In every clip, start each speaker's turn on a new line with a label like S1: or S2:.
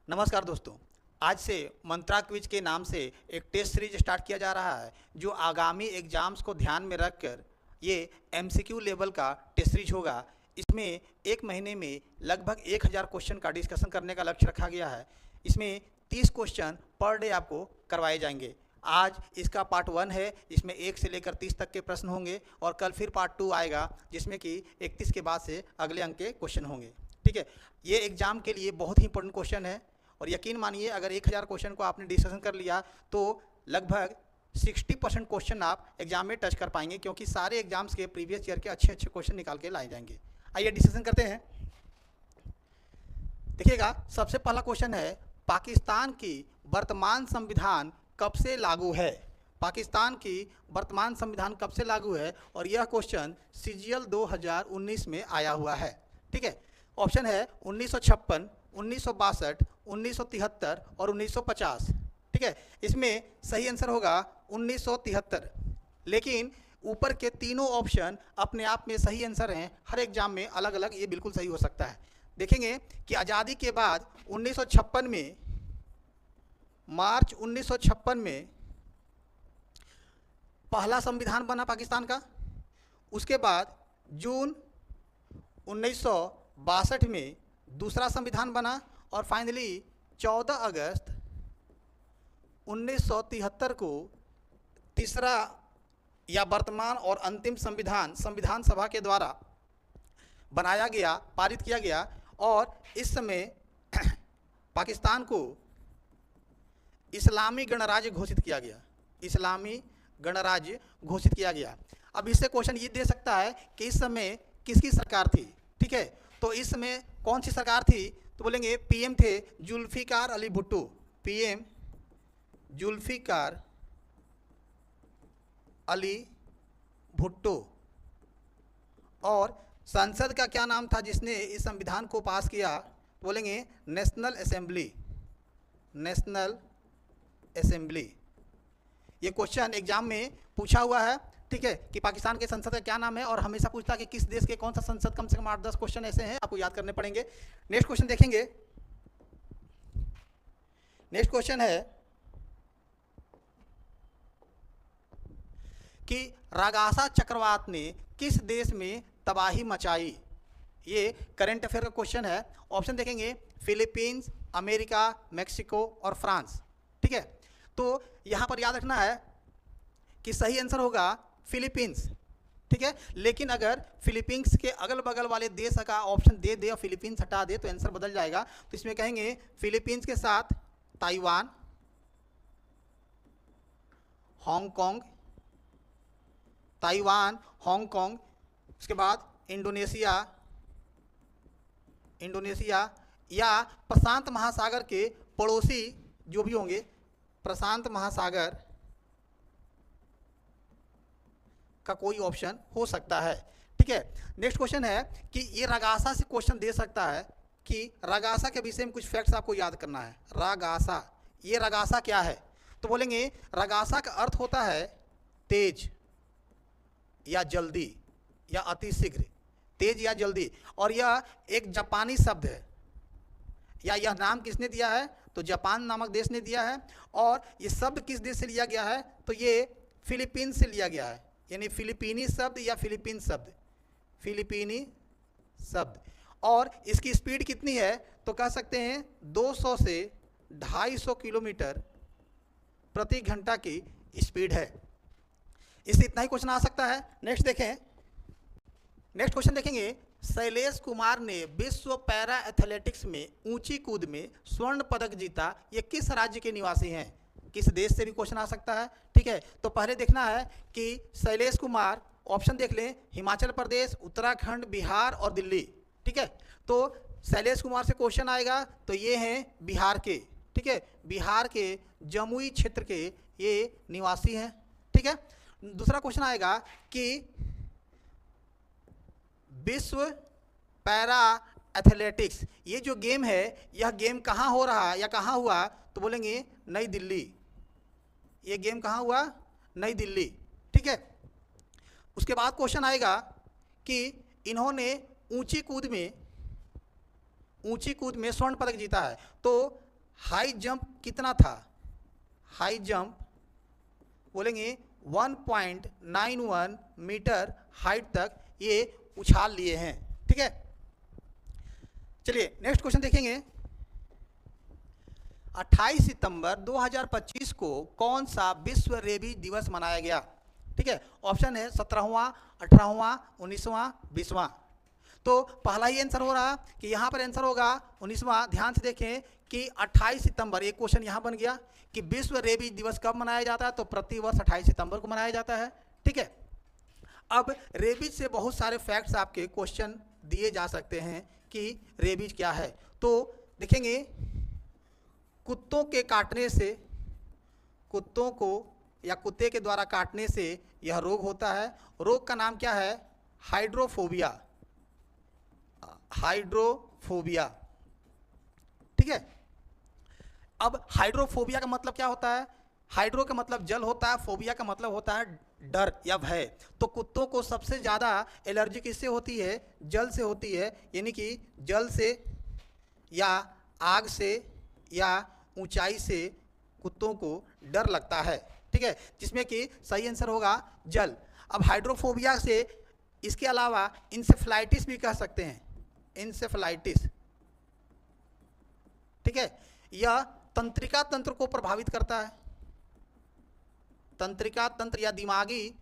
S1: नमस्कार दोस्तों। आज से मंत्रा क्विज के नाम से एक टेस्ट सीरीज स्टार्ट किया जा रहा है जो आगामी एग्जाम्स को ध्यान में रखकर ये एमसीक्यू लेवल का टेस्ट सीरीज होगा। इसमें एक महीने में लगभग 1000 क्वेश्चन का डिस्कशन करने का लक्ष्य रखा गया है। इसमें 30 क्वेश्चन पर डे आपको करवाए जाएंगे। आज इसका पार्ट 1 है, जिसमें 1 से लेकर 30 तक के प्रश्न होंगे और कल फिर पार्ट 2 आएगा जिसमें कि 31 के बाद से अगले अंक के क्वेश्चन होंगे। ठीक है, ये एग्ज़ाम के लिए बहुत ही इंपॉर्टेंट क्वेश्चन है और यकीन मानिए अगर 1000 क्वेश्चन को आपने डिस्कशन कर लिया तो लगभग 60% क्वेश्चन आप एग्जाम में टच कर पाएंगे, क्योंकि सारे एग्जाम्स के प्रीवियस ईयर के अच्छे अच्छे क्वेश्चन निकाल के लाए जाएंगे। आइए डिस्कशन करते हैं। देखिएगा, सबसे पहला क्वेश्चन है, पाकिस्तान की वर्तमान संविधान कब से लागू है? पाकिस्तान की वर्तमान संविधान कब से लागू है? और यह क्वेश्चन सीजीएल 2019 में आया हुआ है। ठीक है, ऑप्शन है 1956, 1962, 1973 और 1950। ठीक है, इसमें सही आंसर होगा 1973। लेकिन ऊपर के तीनों ऑप्शन अपने आप में सही आंसर हैं, हर एग्जाम में अलग अलग ये बिल्कुल सही हो सकता है। देखेंगे कि आज़ादी के बाद 1956 में, मार्च 1956 में पहला संविधान बना पाकिस्तान का। उसके बाद जून 1962 में दूसरा संविधान बना और फाइनली 14 अगस्त 1973 को तीसरा या वर्तमान और अंतिम संविधान सभा के द्वारा बनाया गया, पारित किया गया। और इस समय पाकिस्तान को इस्लामी गणराज्य घोषित किया गया। इस्लामी गणराज्य घोषित किया गया। अब इससे क्वेश्चन ये दे सकता है कि इस समय किसकी सरकार थी। ठीक है, तो इस समय कौन सी सरकार थी? तो बोलेंगे पीएम थे जुल्फिकार अली भुट्टो। पीएम जुल्फिकार अली भुट्टो। और संसद का क्या नाम था जिसने इस संविधान को पास किया? तो बोलेंगे नेशनल असेंबली। National assembly. ये क्वेश्चन एग्जाम में पूछा हुआ है। ठीक है, कि पाकिस्तान के संसद का क्या नाम है, और हमेशा पूछता है कि किस देश के कौन सा संसद। कम से कम 8-10 क्वेश्चन ऐसे हैं, आपको याद करने पड़ेंगे। नेक्स्ट क्वेश्चन देखेंगे। नेक्स्ट क्वेश्चन है कि रागासा चक्रवात ने किस देश में तबाही मचाई? ये करंट अफेयर का क्वेश्चन है। ऑप्शन देखेंगे फिलीपींस, अमेरिका, मेक्सिको और फ्रांस। ठीक है, तो यहां पर याद रखना है कि सही आंसर होगा फिलीपींस। ठीक है, लेकिन अगर फिलीपींस के अगल बगल वाले देश का ऑप्शन दे दे और फिलीपींस हटा दे तो आंसर बदल जाएगा। तो इसमें कहेंगे फिलीपींस के साथ ताइवान, हांगकांग, ताइवान, हांगकांग, उसके बाद इंडोनेशिया या प्रशांत महासागर के पड़ोसी जो भी होंगे, प्रशांत महासागर का कोई ऑप्शन हो सकता है। ठीक है, नेक्स्ट क्वेश्चन है कि ये रागासा से क्वेश्चन दे सकता है कि रागासा के विषय में कुछ फैक्ट्स आपको याद करना है। रागासा, ये रागासा क्या है? तो बोलेंगे रागासा का अर्थ होता है तेज या जल्दी या अतिशीघ्र, तेज या जल्दी। और यह एक जापानी शब्द है, या यह नाम किसने दिया है? तो जापान नामक देश ने दिया है। और ये शब्द किस देश से लिया गया है? तो ये फिलीपींस से लिया गया है, यानी फिलिपीनी शब्द या फिलीपीन शब्द, फिलिपीनी शब्द। और इसकी स्पीड कितनी है? तो कह सकते हैं 200 से 250 किलोमीटर प्रति घंटा की स्पीड है। इससे इतना ही क्वेश्चन आ सकता है। नेक्स्ट देखें। नेक्स्ट क्वेश्चन देखेंगे, शैलेश कुमार ने विश्व पैरा एथलेटिक्स में ऊंची कूद में स्वर्ण पदक जीता। ये किस राज्य के निवासी हैं? किस देश से भी क्वेश्चन आ सकता है। ठीक है, तो पहले देखना है कि शैलेश कुमार, ऑप्शन देख लें, हिमाचल प्रदेश, उत्तराखंड, बिहार और दिल्ली। ठीक है, तो शैलेश कुमार से क्वेश्चन आएगा तो ये हैं बिहार के। ठीक है, बिहार के जमुई क्षेत्र के ये निवासी हैं। ठीक है, दूसरा क्वेश्चन आएगा कि विश्व पैरा एथलेटिक्स, ये जो गेम है, यह गेम कहाँ हो रहा है या कहाँ हुआ? तो बोलेंगे नई दिल्ली। ये गेम कहाँ हुआ? नई दिल्ली। ठीक है, उसके बाद क्वेश्चन आएगा कि इन्होंने ऊंची कूद में स्वर्ण पदक जीता है। तो हाई जंप कितना था? हाई जंप बोलेंगे 1.91 मीटर हाइट तक ये उछाल लिए हैं। ठीक है, चलिए नेक्स्ट क्वेश्चन देखेंगे। 28 सितंबर 2025 को कौन सा विश्व रेबीज दिवस मनाया गया? ठीक है, ऑप्शन है 17वां, 18वां, 19वां, 20वां। तो पहला ही आंसर हो रहा कि यहाँ पर आंसर होगा 19वां। ध्यान से देखें कि 28 सितंबर, एक क्वेश्चन यहाँ बन गया कि विश्व रेबीज दिवस कब मनाया जाता है? तो प्रतिवर्ष 28 सितंबर को मनाया जाता है। ठीक है, अब रेबीज से बहुत सारे फैक्ट्स आपके क्वेश्चन दिए जा सकते हैं कि रेबीज क्या है। तो देखेंगे, कुत्तों के काटने से, कुत्तों को या कुत्ते के द्वारा काटने से यह रोग होता है। रोग का नाम क्या है? हाइड्रोफोबिया। हाइड्रोफोबिया। ठीक है, अब हाइड्रोफोबिया का मतलब क्या होता है? हाइड्रो का मतलब जल होता है, फोबिया का मतलब होता है डर या भय। तो कुत्तों को सबसे ज़्यादा एलर्जी किससे होती है? जल से होती है, यानी कि जल से या आग से या ऊंचाई से कुत्तों को डर लगता है। ठीक है, जिसमें कि सही आंसर होगा जल। अब हाइड्रोफोबिया से इसके अलावा इंसेफ्लाइटिस भी कह सकते हैं, इंसेफ्लाइटिस। ठीक है, यह तंत्रिका तंत्र को प्रभावित करता है। तंत्रिका तंत्र या दिमागी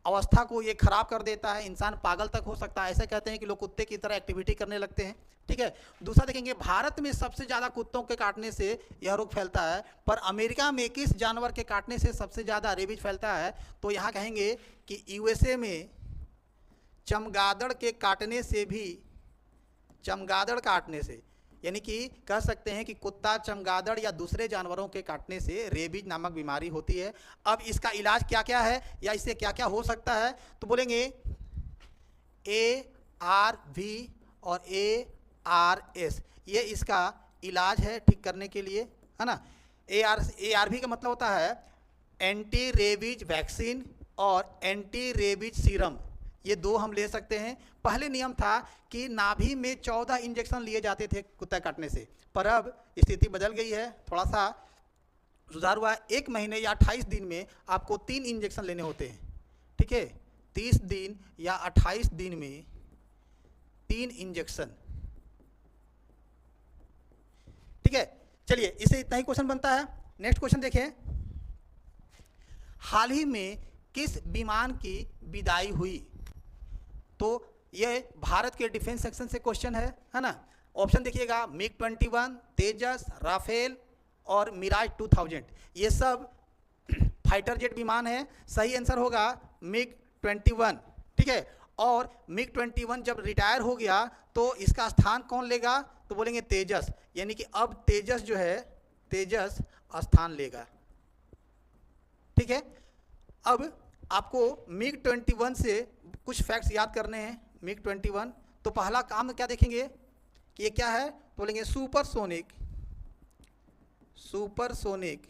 S1: अवस्था को ये खराब कर देता है, इंसान पागल तक हो सकता है। ऐसे कहते हैं कि लोग कुत्ते की तरह एक्टिविटी करने लगते हैं। ठीक है, दूसरा देखेंगे, भारत में सबसे ज़्यादा कुत्तों के काटने से यह रोग फैलता है, पर अमेरिका में किस जानवर के काटने से सबसे ज़्यादा रेबीज फैलता है? तो यहाँ कहेंगे कि यूएसए में चमगादड़ के काटने से भी, चमगादड़ काटने से, यानी कि कह सकते हैं कि कुत्ता, चमगादड़ या दूसरे जानवरों के काटने से रेबीज नामक बीमारी होती है। अब इसका इलाज क्या क्या है या इससे क्या क्या हो सकता है? तो बोलेंगे ARV और ARS, ये इसका इलाज है ठीक करने के लिए, है ना। ARV का मतलब होता है एंटी रेबीज वैक्सीन और एंटी रेबीज सीरम, ये दो हम ले सकते हैं। पहले नियम था कि नाभि में 14 इंजेक्शन लिए जाते थे कुत्ता काटने से, पर अब स्थिति बदल गई है, थोड़ा सा सुधार हुआ है। 1 महीने या 28 दिन में आपको 3 इंजेक्शन लेने होते हैं। ठीक है, 30 दिन या 28 दिन में 3 इंजेक्शन। ठीक है, चलिए इससे इतना ही क्वेश्चन बनता है। नेक्स्ट क्वेश्चन देखें, हाल ही में किस विमान की विदाई हुई? तो ये भारत के डिफेंस सेक्शन से क्वेश्चन है ना। ऑप्शन देखिएगा, MiG-21, तेजस, राफेल और मिराज 2000, ये सब फाइटर जेट विमान है। सही आंसर होगा MiG-21। ठीक है, और MiG-21 जब रिटायर हो गया तो इसका स्थान कौन लेगा? तो बोलेंगे तेजस, यानी कि अब तेजस जो है, तेजस स्थान लेगा। ठीक है, अब आपको MiG-21 से कुछ फैक्ट्स याद करने हैं। MiG-21, तो पहला काम क्या देखेंगे कि ये क्या है? तो बोलेंगे सुपरसोनिक, सुपरसोनिक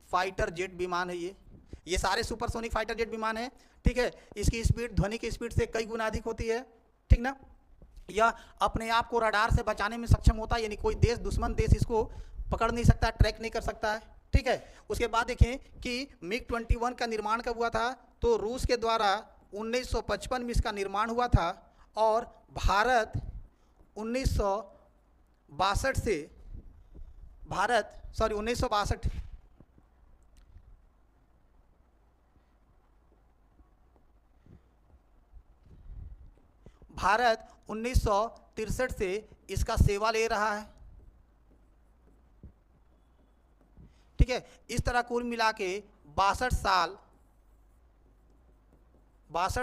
S1: फाइटर जेट विमान है ये सारे सुपरसोनिक फाइटर जेट विमान है। ठीक है, इसकी स्पीड ध्वनि की स्पीड से कई गुना अधिक होती है। ठीक ना, यह अपने आप को रडार से बचाने में सक्षम होता है, यानी कोई देश, दुश्मन देश इसको पकड़ नहीं सकता, ट्रैक नहीं कर सकता है। ठीक है, उसके बाद देखें कि MiG-21 का निर्माण कब हुआ था? तो रूस के द्वारा 1955 में इसका निर्माण हुआ था और भारत 1962 से, भारत 1963 से इसका सेवा ले रहा है। ठीक है, इस तरह कुल मिला के 62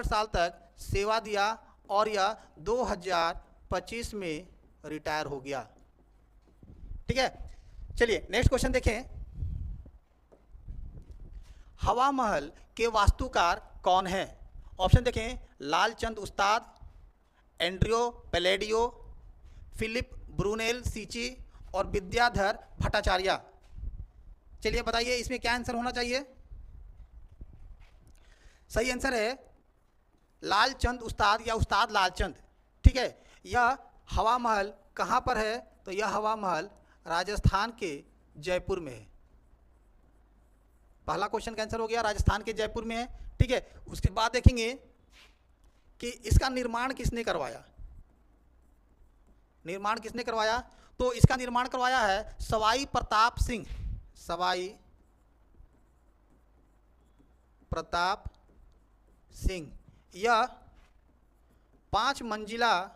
S1: साल तक सेवा दिया और यह 2025 में रिटायर हो गया। ठीक है, चलिए नेक्स्ट क्वेश्चन देखें, हवा महल के वास्तुकार कौन है? ऑप्शन देखें, लालचंद उस्ताद, एंड्रियो पैलेडियो, फिलिप ब्रूनेल सीची और विद्याधर भट्टाचार्य। चलिए बताइए इसमें क्या आंसर होना चाहिए? सही आंसर है लालचंद उस्ताद या उस्ताद लालचंद। ठीक है, यह हवा महल कहाँ पर है? तो यह हवा महल राजस्थान के जयपुर में है। पहला क्वेश्चन कैंसिल हो गया, राजस्थान के जयपुर में है। ठीक है, उसके बाद देखेंगे कि इसका निर्माण किसने करवाया। निर्माण किसने करवाया? तो इसका निर्माण करवाया है सवाई प्रताप सिंह। सवाई प्रताप सिंह। यह 5 मंजिला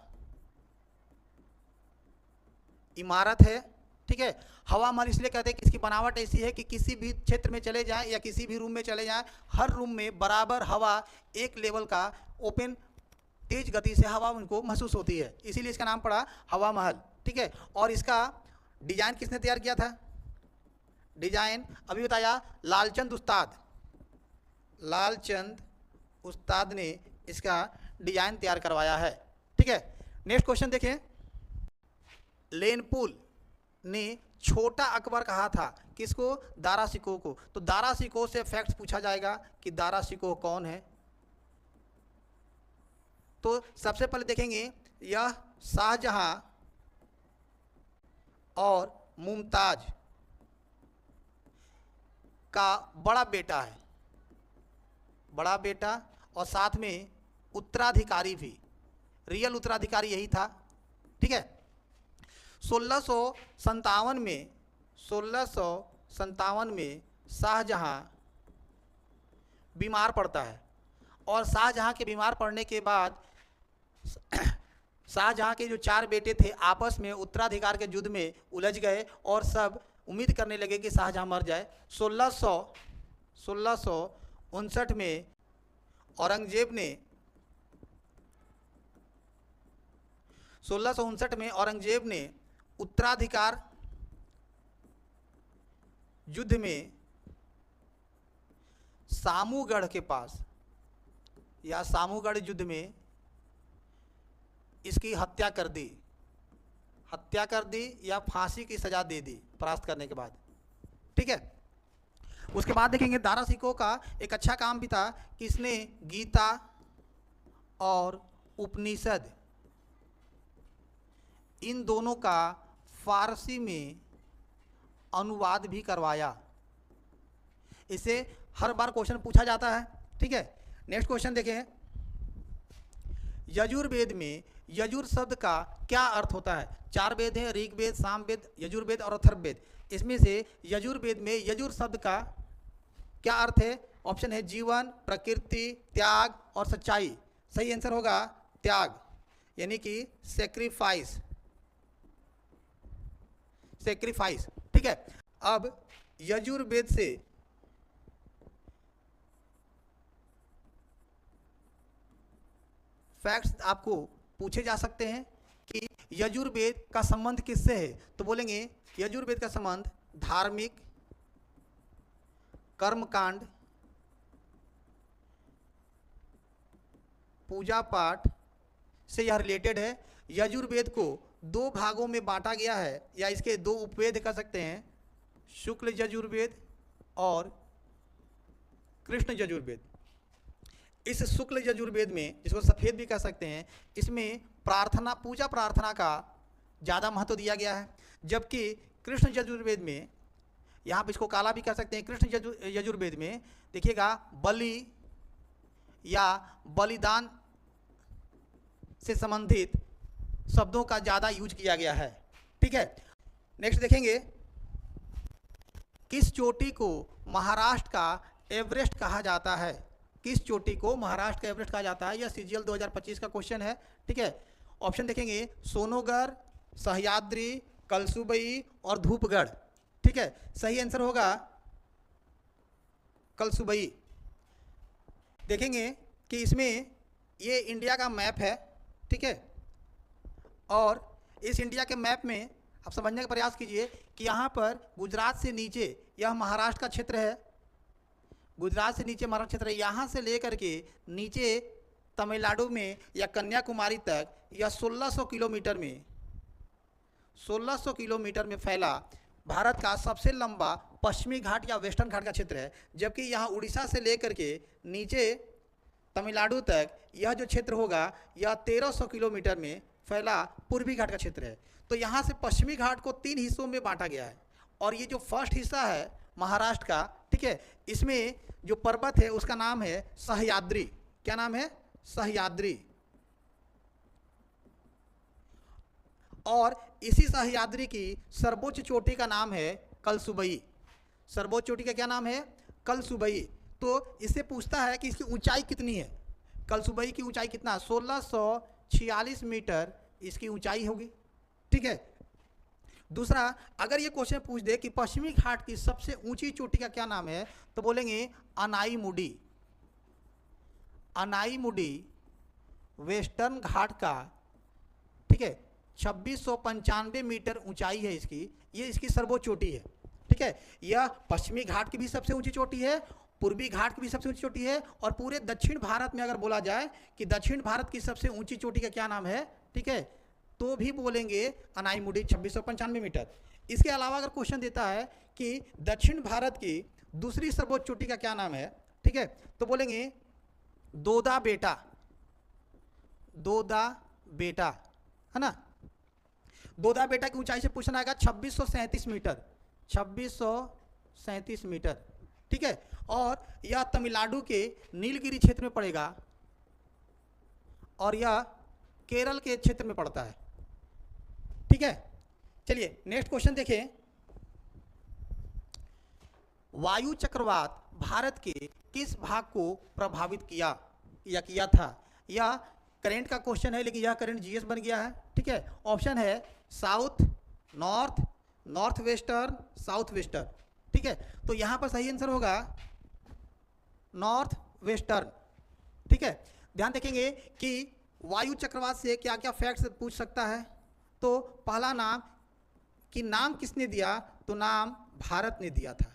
S1: इमारत है। ठीक है, हवा महल इसलिए कहते हैं कि इसकी बनावट ऐसी है कि किसी भी क्षेत्र में चले जाएं या किसी भी रूम में चले जाएं, हर रूम में बराबर हवा एक लेवल का ओपन तेज गति से हवा उनको महसूस होती है, इसीलिए इसका नाम पड़ा हवा महल। ठीक है, और इसका डिजाइन किसने तैयार किया था? डिजाइन अभी बताया लालचंद उस्ताद। लालचंद उस्ताद ने इसका डिजाइन तैयार करवाया है। ठीक है, नेक्स्ट क्वेश्चन देखें। लेनपुल ने छोटा अकबर कहा था किसको? दारा शिकोह को। तो दारा शिकोह से फैक्ट्स पूछा जाएगा कि दारा शिकोह कौन है। तो सबसे पहले देखेंगे, यह शाहजहां और मुमताज का बड़ा बेटा है। बड़ा बेटा और साथ में उत्तराधिकारी भी, रियल उत्तराधिकारी यही था। ठीक है, 1657 में शाहजहां बीमार पड़ता है और शाहजहां के बीमार पड़ने के बाद शाहजहां के जो 4 बेटे थे आपस में उत्तराधिकार के युद्ध में उलझ गए और सब उम्मीद करने लगे कि शाहजहां मर जाए। 1659 में औरंगजेब ने 1659 में औरंगजेब ने उत्तराधिकार युद्ध में सामूगढ़ के पास या सामूगढ़ युद्ध में इसकी हत्या कर दी। हत्या कर दी या फांसी की सजा दे दी परास्त करने के बाद। ठीक है, उसके बाद देखेंगे दारा शिकोह का एक अच्छा काम भी था कि इसने गीता और उपनिषद इन दोनों का फारसी में अनुवाद भी करवाया। इसे हर बार क्वेश्चन पूछा जाता है। ठीक है, नेक्स्ट क्वेश्चन देखें। यजुर्वेद में यजुर शब्द का क्या अर्थ होता है? 4 वेद हैं, ऋग्वेद, सामवेद, यजुर्वेद और अथर्ववेद। इसमें से यजुर्वेद में यजुर शब्द का क्या अर्थ है? ऑप्शन है जीवन, प्रकृति, त्याग और सच्चाई। सही आंसर होगा त्याग, यानी कि सेक्रीफाइस। सेक्रीफाइस। ठीक है, अब यजुर्वेद से फैक्ट्स आपको पूछे जा सकते हैं कि यजुर्वेद का संबंध किससे है। तो बोलेंगे यजुर्वेद का संबंध धार्मिक कर्मकांड, पूजा पाठ से यह रिलेटेड है। यजुर्वेद को 2 भागों में बांटा गया है या इसके 2 उपवेद कह सकते हैं, शुक्ल यजुर्वेद और कृष्ण यजुर्वेद। इस शुक्ल यजुर्वेद में, जिसको सफ़ेद भी कह सकते हैं, इसमें प्रार्थना, पूजा प्रार्थना का ज़्यादा महत्व दिया गया है, जबकि कृष्ण यजुर्वेद में, यहाँ पर इसको काला भी कह सकते हैं, कृष्ण यजुर्वेद में देखिएगा बलि या बलिदान से संबंधित शब्दों का ज़्यादा यूज किया गया है। ठीक है, नेक्स्ट देखेंगे। किस चोटी को महाराष्ट्र का एवरेस्ट कहा जाता है? किस चोटी को महाराष्ट्र का एवरेस्ट कहा जाता है? यह सीजीएल 2025 का क्वेश्चन है। ठीक है, ऑप्शन देखेंगे सोनोगढ़, सह्याद्री, कलसुबई और धूपगढ़। ठीक है, सही आंसर होगा कलसुबई। देखेंगे कि इसमें ये इंडिया का मैप है। ठीक है, और इस इंडिया के मैप में आप समझने का प्रयास कीजिए कि यहाँ पर गुजरात से नीचे यह महाराष्ट्र का क्षेत्र है। गुजरात से नीचे महाराष्ट्र क्षेत्र है, यहाँ से लेकर के नीचे तमिलनाडु में या कन्याकुमारी तक यह 1600 किलोमीटर में 1600 किलोमीटर में फैला भारत का सबसे लंबा पश्चिमी घाट या वेस्टर्न घाट का क्षेत्र है। जबकि यहाँ उड़ीसा से लेकर के नीचे तमिलनाडु तक यह जो क्षेत्र होगा यह 1300 किलोमीटर में फैला पूर्वी घाट का क्षेत्र है। तो यहाँ से पश्चिमी घाट को 3 हिस्सों में बांटा गया है, और ये जो फर्स्ट हिस्सा है महाराष्ट्र का, ठीक है, इसमें जो पर्वत है उसका नाम है सह्याद्री। क्या नाम है? सह्याद्री। और इसी सह्याद्री की सर्वोच्च चोटी का नाम है कलसुबई। सर्वोच्च चोटी का क्या नाम है? कलसुबई। तो इससे पूछता है कि इसकी ऊंचाई कितनी है। कलसुबई की ऊंचाई कितना? 1646 मीटर इसकी ऊंचाई होगी, ठीक है। दूसरा, अगर ये क्वेश्चन पूछ दे कि पश्चिमी घाट की सबसे ऊंची चोटी का क्या नाम है, तो बोलेंगे अनाईमुडी। अनाईमुडी वेस्टर्न घाट का, ठीक है, 2695 मीटर ऊंचाई है इसकी, ये इसकी सर्वोच्च चोटी है, ठीक है। यह पश्चिमी घाट की भी सबसे ऊंची चोटी है, पूर्वी घाट की भी सबसे ऊंची चोटी है, और पूरे दक्षिण भारत में अगर बोला जाए कि दक्षिण भारत की सबसे ऊंची चोटी का क्या नाम है, ठीक है, तो भी बोलेंगे अनाईमुडी 2695 मीटर। इसके अलावा अगर क्वेश्चन देता है कि दक्षिण भारत की दूसरी सर्वोच्च चोटी का क्या नाम है, ठीक है, तो बोलेंगे दोदा बेटा। दोदा बेटा, है ना। दोदा बेटा की ऊंचाई से पूछना आएगा 2637 मीटर। 2637 मीटर, ठीक है। और यह तमिलनाडु के नीलगिरी क्षेत्र में पड़ेगा, और यह केरल के क्षेत्र में पड़ता है, ठीक है। चलिए नेक्स्ट क्वेश्चन देखें। वायु चक्रवात भारत के किस भाग को प्रभावित किया था? यह करंट का क्वेश्चन है, लेकिन यह करंट जीएस बन गया है, ठीक है। ऑप्शन है south, north, north western, south western, ठीक है। तो यहां पर सही आंसर होगा नॉर्थ वेस्टर्न, ठीक है। ध्यान देखेंगे कि वायु चक्रवात से क्या क्या फैक्ट्स पूछ सकता है। तो पहला नाम, कि नाम किसने दिया, तो नाम भारत ने दिया था,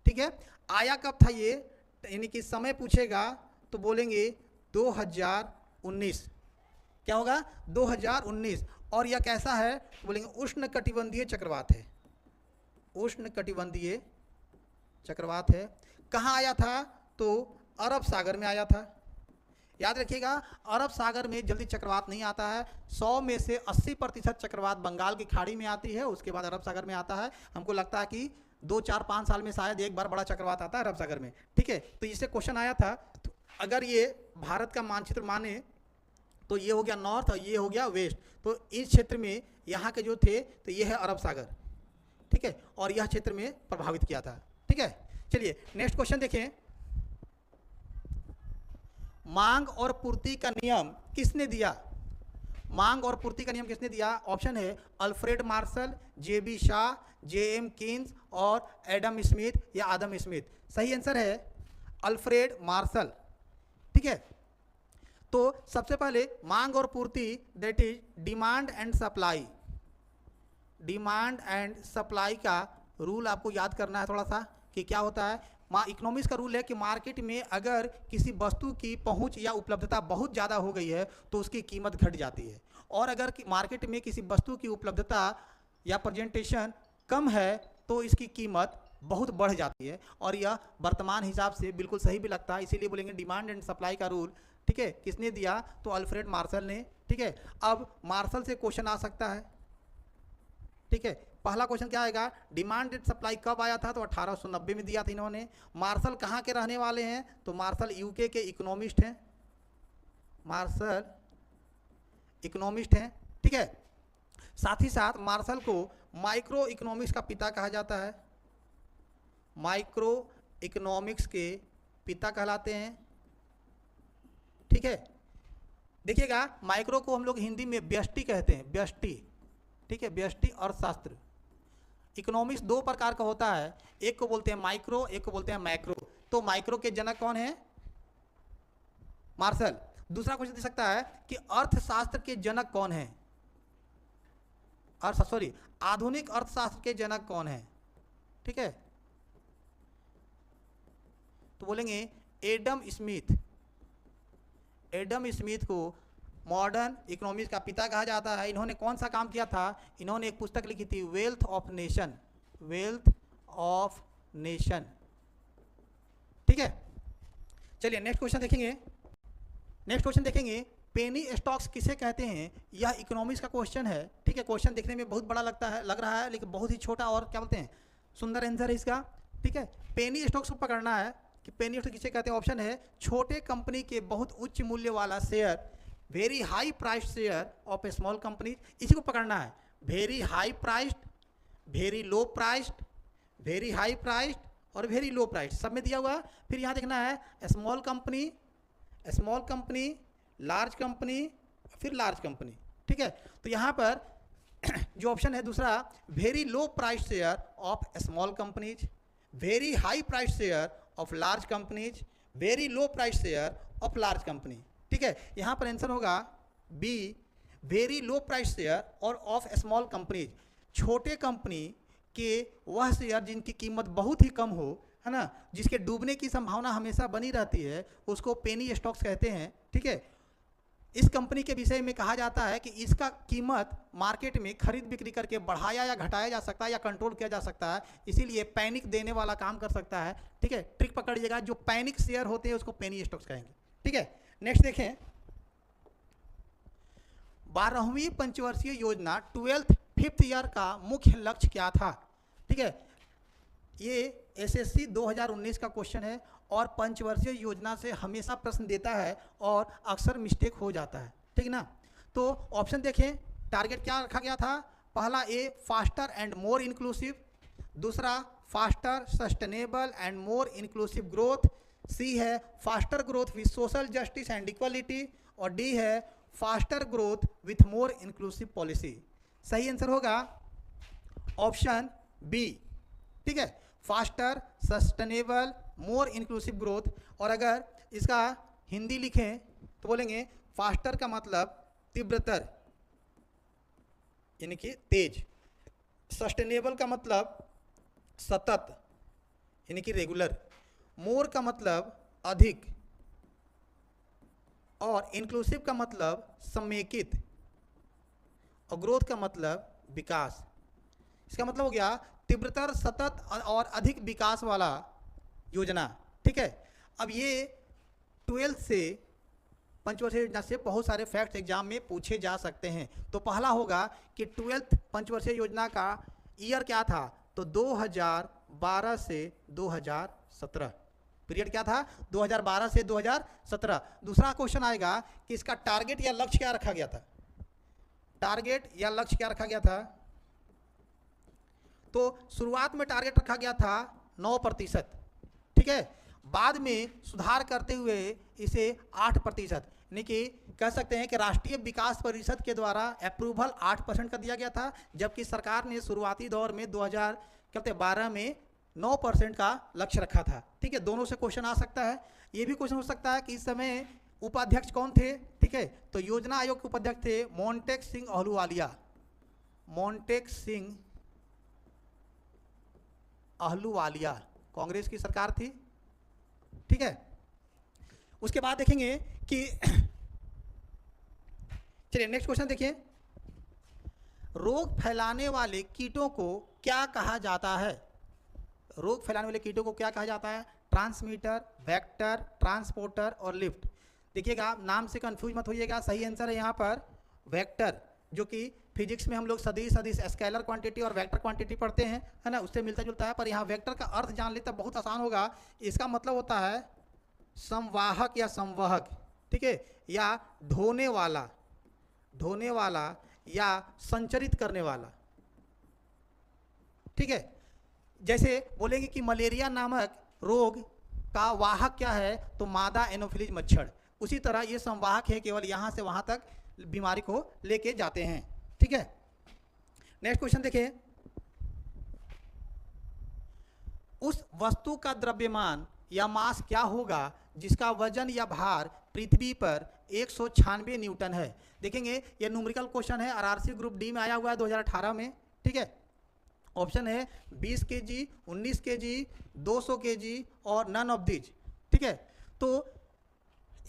S1: ठीक है। आया कब था ये, यानी कि समय पूछेगा तो बोलेंगे 2019। क्या होगा? 2019। और यह कैसा है, बोलेंगे उष्ण कटिबंधीय चक्रवात है। उष्ण कटिबंधीय चक्रवात है। कहाँ आया था? तो अरब सागर में आया था। याद रखिएगा, अरब सागर में जल्दी चक्रवात नहीं आता है। 100 में से 80% चक्रवात बंगाल की खाड़ी में आती है, उसके बाद अरब सागर में आता है। हमको लगता है कि 2, 4, 5 साल में शायद एक बार बड़ा चक्रवात आता है अरब सागर में, ठीक है। तो इससे क्वेश्चन आया था। तो अगर ये भारत का मानचित्र माने तो ये हो गया नॉर्थ और ये हो गया वेस्ट। तो इस क्षेत्र में यहाँ के जो थे, तो ये है अरब सागर, ठीक है, और यह क्षेत्र में प्रभावित किया था, ठीक है। चलिए नेक्स्ट क्वेश्चन देखें। मांग और पूर्ति का नियम किसने दिया? मांग और पूर्ति का नियम किसने दिया? ऑप्शन है अल्फ्रेड मार्शल, जेबी शाह, जेएम कीन्स और एडम स्मिथ या आदम स्मिथ। सही आंसर है अल्फ्रेड मार्शल, ठीक है। तो सबसे पहले मांग और पूर्ति, that is demand and supply. Demand and supply का रूल आपको याद करना है थोड़ा सा, कि क्या होता है। इकोनॉमिक्स का रूल है कि मार्केट में अगर किसी वस्तु की पहुंच या उपलब्धता बहुत ज़्यादा हो गई है तो उसकी कीमत घट जाती है, और अगर मार्केट में किसी वस्तु की उपलब्धता या प्रेजेंटेशन कम है तो इसकी कीमत बहुत बढ़ जाती है। और यह वर्तमान हिसाब से बिल्कुल सही भी लगता है, इसीलिए बोलेंगे डिमांड एंड सप्लाई का रूल, ठीक है, किसने दिया? तो अल्फ्रेड मार्शल ने, ठीक है। अब मार्शल से क्वेश्चन आ सकता है, ठीक है। पहला क्वेश्चन क्या आएगा? डिमांड एंड सप्लाई कब आया था? तो 1890 में दिया था इन्होंने। मार्शल कहाँ के रहने वाले हैं? तो मार्शल यूके के इकोनॉमिस्ट हैं। मार्शल इकोनॉमिस्ट हैं, ठीक है। साथ ही साथ मार्शल को माइक्रो इकोनॉमिक्स का पिता कहा जाता है। माइक्रो इकोनॉमिक्स के पिता कहलाते हैं, ठीक है। देखिएगा, माइक्रो को हम लोग हिंदी में व्यष्टि कहते हैं, व्यष्टि, ठीक है, व्यष्टि अर्थशास्त्र। इकोनॉमिक्स 2 प्रकार का होता है, एक को बोलते हैं माइक्रो, एक को बोलते हैं मैक्रो। तो माइक्रो के जनक कौन है? मार्शल। दूसरा क्वेश्चन दे सकता है कि अर्थशास्त्र के जनक कौन है? आधुनिक अर्थशास्त्र के जनक कौन है? ठीक है, तो बोलेंगे एडम स्मिथ। एडम स्मिथ को मॉडर्न इकोनॉमिक्स का पिता कहा जाता है। इन्होंने कौन सा काम किया था? इन्होंने एक पुस्तक लिखी थी, wealth of nation. Wealth of nation, ठीक है। चलिए नेक्स्ट क्वेश्चन देखेंगे। नेक्स्ट क्वेश्चन देखेंगे, पेनी स्टॉक्स किसे कहते हैं, यह इकोनॉमिक्स का क्वेश्चन है। ठीक है, क्वेश्चन देखने में बहुत बड़ा लग रहा है, लेकिन बहुत ही छोटा और क्या बोलते हैं सुंदर आंसर है इसका। ठीक है, पेनी स्टॉक्स को पकड़ना है कि पेनी स्टॉक किसे कहते हैं। ऑप्शन है छोटे कंपनी के बहुत उच्च मूल्य वाला share, very high price share of A small company, इसी को पकड़ना है। Very high priced, very low priced, very high priced और वेरी लो प्राइस्ड सब में दिया हुआ। फिर यहाँ देखना है small company, small company, large company, फिर लार्ज कंपनी। ठीक है, तो यहाँ पर जो ऑप्शन है दूसरा, very low price share of small companies, very high price share of large companies, very low price share of large company. ठीक है, यहाँ पर आंसर होगा B, very low price share और ऑफ स्मॉल कंपनीज। छोटे company के वह share जिनकी कीमत बहुत ही कम हो, है ना, जिसके डूबने की संभावना हमेशा बनी रहती है, उसको पेनी स्टॉक्स कहते हैं। ठीक है, इस कंपनी के विषय में कहा जाता है कि इसका कीमत मार्केट में खरीद बिक्री करके बढ़ाया या घटाया जा सकता है या कंट्रोल किया जा सकता है, इसीलिए पैनिक देने वाला काम कर सकता है। ठीक है, ट्रिक पकड़िएगा, जो पैनिक शेयर होते हैं उसको पेनी स्टॉक्स कहेंगे। ठीक है, नेक्स्ट देखें, 12वीं पंचवर्षीय योजना 12th 5th ईयर का मुख्य लक्ष्य क्या था। ठीक है, ये एसएससी 2019 का क्वेश्चन है और पंचवर्षीय योजना से हमेशा प्रश्न देता है और अक्सर मिस्टेक हो जाता है। ठीक ना, तो ऑप्शन देखें, टारगेट क्या रखा गया था। पहला A, faster and more inclusive, दूसरा faster sustainable and more inclusive growth, C है faster growth with social justice and equality, और डी है faster growth with more inclusive policy. सही आंसर होगा ऑप्शन बी। ठीक है, faster sustainable more inclusive growth. और अगर इसका हिंदी लिखें तो बोलेंगे फास्टर का मतलब तीव्रतर यानी कि तेज, सस्टेनेबल का मतलब सतत यानी कि रेगुलर, मोर का मतलब अधिक, और इंक्लूसिव का मतलब समेकित, और ग्रोथ का मतलब विकास। इसका मतलब हो गया तीव्रतर, सतत और अधिक विकास वाला योजना। ठीक है, अब ये 12th से पंचवर्षीय योजना से बहुत सारे फैक्ट्स एग्जाम में पूछे जा सकते हैं। तो पहला होगा कि 12th पंचवर्षीय योजना का ईयर क्या था, तो 2012 से 2017 पीरियड क्या था, 2012 से 2017। दूसरा क्वेश्चन आएगा कि इसका टारगेट या लक्ष्य क्या रखा गया था, टारगेट या लक्ष्य क्या रखा गया था। तो शुरुआत में टारगेट रखा गया था 9%। ठीक है, बाद में सुधार करते हुए इसे 8%, यानी कि कह सकते हैं कि राष्ट्रीय विकास परिषद के द्वारा अप्रूवल 8% का दिया गया था, जबकि सरकार ने शुरुआती दौर में 2012 में 9% का लक्ष्य रखा था। ठीक है, दोनों से क्वेश्चन आ सकता है। ये भी क्वेश्चन हो सकता है कि इस समय उपाध्यक्ष कौन थे। ठीक है, तो योजना आयोग के उपाध्यक्ष थे मोन्टेक सिंह अहलूवालिया, मोन्टेक सिंह अहलूवालिया, कांग्रेस की सरकार थी। ठीक है, उसके बाद देखेंगे कि चलिए नेक्स्ट क्वेश्चन देखिए, रोग फैलाने वाले कीटों को क्या कहा जाता है। रोग फैलाने वाले कीटों को क्या कहा जाता है, ट्रांसमीटर, वेक्टर, ट्रांसपोर्टर और लिफ्ट। देखिएगा, नाम से कंफ्यूज मत होइएगा, सही आंसर है यहाँ पर वेक्टर, जो कि फिजिक्स में हम लोग सदिश स्केलर क्वांटिटी और वेक्टर क्वांटिटी पढ़ते हैं, है ना, उससे मिलता जुलता है। पर यहाँ वेक्टर का अर्थ जान लेते बहुत आसान होगा। इसका मतलब होता है संवाहक या संवहक। ठीक है, या ढोने वाला या संचरित करने वाला। ठीक है, जैसे बोलेंगे कि मलेरिया नामक रोग का वाहक क्या है, तो मादा एनोफिलीज मच्छर। उसी तरह ये संवाहक है, केवल यहाँ से वहाँ तक बीमारी को लेके जाते हैं। ठीक है, नेक्स्ट क्वेश्चन देखिए, उस वस्तु का द्रव्यमान या मास क्या होगा जिसका वजन या भार पृथ्वी पर 196 न्यूटन है। देखेंगे ये न्यूमेरिकल क्वेश्चन है, आरआरसी ग्रुप डी में आया हुआ है 2018 में। ठीक है, ऑप्शन है 20 kg, 19 kg, 200 kg और नन ऑफ दीज। ठीक है, तो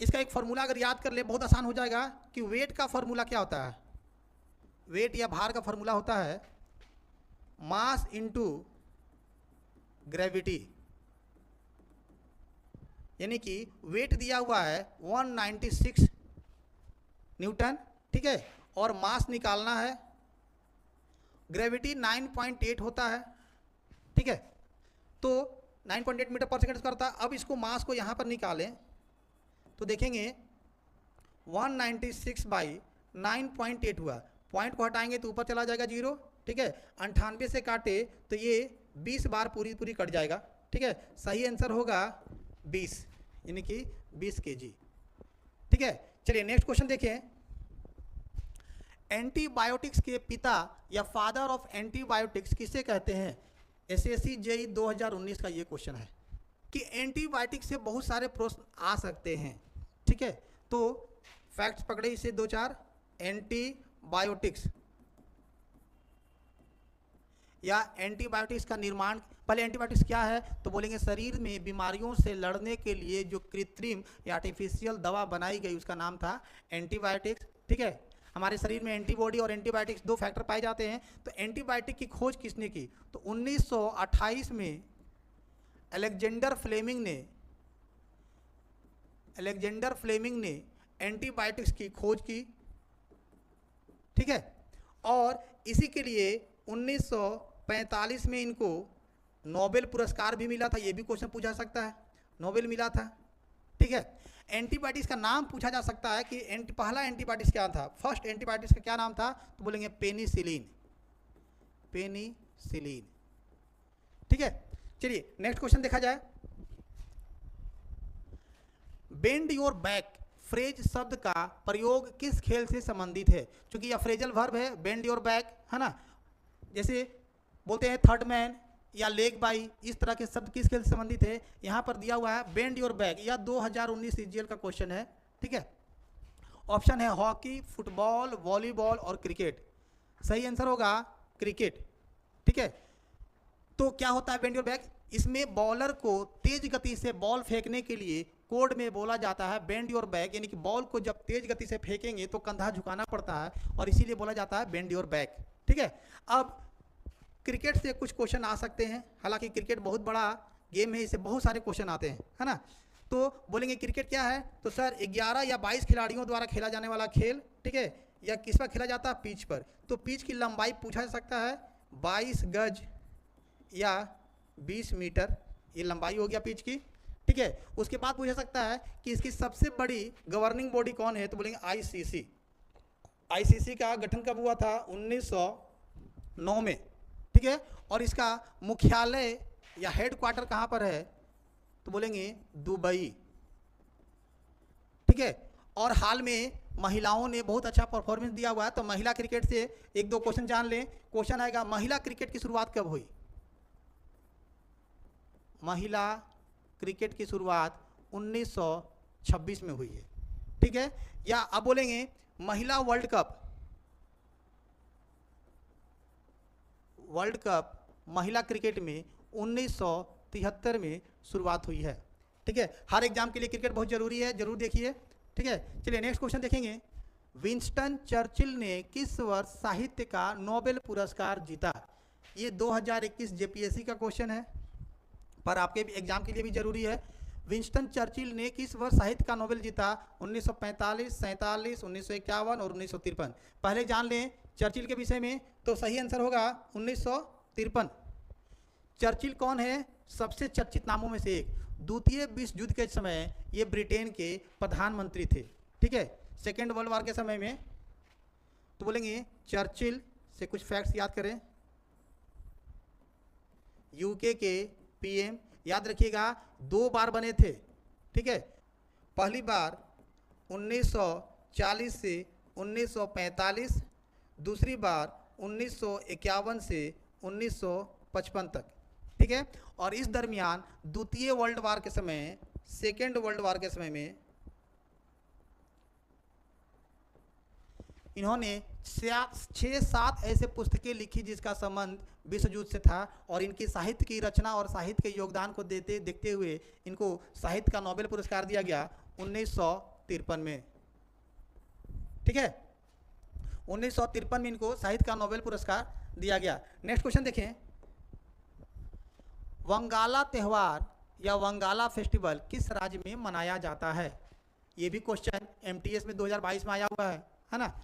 S1: इसका एक फार्मूला अगर याद कर ले बहुत आसान हो जाएगा कि वेट का फार्मूला क्या होता है, वेट या भार का फार्मूला होता है मास इनटू ग्रेविटी। यानी कि वेट दिया हुआ है 196 न्यूटन, ठीक है, और मास निकालना है, ग्रेविटी 9.8 होता है, ठीक है, तो 9.8 मीटर पर सेकंड करता है। अब इसको मास को यहाँ पर निकालें तो देखेंगे 196 बाई 9.8 हुआ, पॉइंट को हटाएंगे तो ऊपर चला जाएगा 0, ठीक है, 98 से काटे तो ये 20 बार पूरी कट जाएगा, ठीक है, सही आंसर होगा 20, यानी कि 20 kg, ठीक है। चलिए नेक्स्ट क्वेश्चन देखें। एंटीबायोटिक्स के पिता या फादर ऑफ एंटीबायोटिक्स किसे कहते हैं? एसएससी जेईई 2019 का ये क्वेश्चन है कि एंटीबायोटिक से बहुत सारे प्रश्न आ सकते हैं, ठीक है, तो फैक्ट्स पकड़े इसे 2-4। एंटीबायोटिक्स या एंटीबायोटिक्स का निर्माण, पहले एंटीबायोटिक्स क्या है तो बोलेंगे शरीर में बीमारियों से लड़ने के लिए जो कृत्रिम या आर्टिफिशियल दवा बनाई गई उसका नाम था एंटीबायोटिक्स, ठीक है। हमारे शरीर में एंटीबॉडी और एंटीबायोटिक्स दो फैक्टर पाए जाते हैं। तो एंटीबायोटिक की खोज किसने की? तो 1928 में अलेक्जेंडर फ्लेमिंग ने एंटीबायोटिक्स की खोज की, ठीक है, और इसी के लिए 1945 में इनको नोबेल पुरस्कार भी मिला था। ये भी क्वेश्चन पूछा सकता है, नोबेल मिला था, ठीक है। एंटीबायोटिक्स का नाम पूछा जा सकता है कि पहला एंटीबायोटिक्स क्या था, फर्स्ट एंटीबायोटिक्स का क्या नाम था, तो बोलेंगे पेनिसिलिन, ठीक है। चलिए नेक्स्ट क्वेश्चन देखा जाए। बेंड योर बैक फ्रेज शब्द का प्रयोग किस खेल से संबंधित है? क्योंकि यह फ्रेजल वर्ब है, बेंड योर बैक, है ना, जैसे बोलते हैं थर्ड मैन या लेग बाई, इस तरह के शब्द किस खेल से संबंधित है? यहाँ पर दिया हुआ है बेंड योर बैक, यह 2019 सीजीएल का क्वेश्चन है, ठीक है। ऑप्शन है हॉकी, फुटबॉल, वॉलीबॉल और क्रिकेट। सही आंसर होगा क्रिकेट, ठीक है। तो क्या होता है बेंड योर बैक? इसमें बॉलर को तेज गति से बॉल फेंकने के लिए कोड में बोला जाता है बेंड योर बैक, यानी कि बॉल को जब तेज गति से फेंकेंगे तो कंधा झुकाना पड़ता है और इसीलिए बोला जाता है बेंड योर बैक, ठीक है। अब क्रिकेट से कुछ क्वेश्चन आ सकते हैं, हालांकि क्रिकेट बहुत बड़ा गेम है, इससे बहुत सारे क्वेश्चन आते हैं, है ना। तो बोलेंगे क्रिकेट क्या है, तो सर 11 या 22 खिलाड़ियों द्वारा खेला जाने वाला खेल, ठीक है, या किस पर खेला जाता है? पिच पर। तो पिच की लंबाई पूछा जा सकता है 22 गज या 20 मीटर, ये लंबाई हो गया पिच की, ठीक है। उसके बाद पूछा सकता है कि इसकी सबसे बड़ी गवर्निंग बॉडी कौन है, तो बोलेंगे आईसीसी का गठन कब हुआ था? 1909 में, ठीक है। और इसका मुख्यालय या हेडक्वार्टर कहां पर है, तो बोलेंगे दुबई, ठीक है। और हाल में महिलाओं ने बहुत अच्छा परफॉर्मेंस दिया हुआ है, तो महिला क्रिकेट से एक दो क्वेश्चन जान लें। क्वेश्चन आएगा महिला क्रिकेट की शुरुआत कब हुई? महिला क्रिकेट की शुरुआत 1926 में हुई है, ठीक है। या अब बोलेंगे महिला वर्ल्ड कप महिला क्रिकेट में 1973 में शुरुआत हुई है, ठीक है। हर एग्जाम के लिए क्रिकेट बहुत जरूरी है, जरूर देखिए, ठीक है। चलिए नेक्स्ट क्वेश्चन देखेंगे। विंस्टन चर्चिल ने किस वर्ष साहित्य का नोबेल पुरस्कार जीता? ये 2021 जेपीएससी का क्वेश्चन है, पर आपके एग्जाम के लिए भी जरूरी है। विंस्टन चर्चिल ने किस वर्ष साहित्य का नोबेल जीता? 1945, 47, 1951 और 1953। पहले जान लें चर्चिल के विषय में, तो सही आंसर होगा 1953। चर्चिल कौन है? सबसे चर्चित नामों में से एक। द्वितीय विश्व युद्ध के समय ये ब्रिटेन के प्रधानमंत्री थे, ठीक है, सेकेंड वर्ल्ड वॉर के समय में। तो बोलेंगे चर्चिल से कुछ फैक्ट्स याद करें। यूके के पीएम, याद रखिएगा 2 बार बने थे, ठीक है। पहली बार 1940 से 1945, दूसरी बार 1951 से 1955 तक, ठीक है। और इस दरमियान द्वितीय वर्ल्ड वार के समय, सेकेंड वर्ल्ड वार के समय में इन्होंने 6-7 ऐसे पुस्तकें लिखी जिसका संबंध विश्व युद्ध से था, और इनकी साहित्य की रचना और साहित्य के योगदान को देखते हुए इनको साहित्य का नोबेल पुरस्कार दिया गया 1953 में, ठीक है। 1953 में इनको साहित्य का नोबेल पुरस्कार दिया गया। नेक्स्ट क्वेश्चन देखें। वंगाला त्यौहार या वंगाला फेस्टिवल किस राज्य में मनाया जाता है? ये भी क्वेश्चन एमटीएस में 2022 में आया हुआ है ना।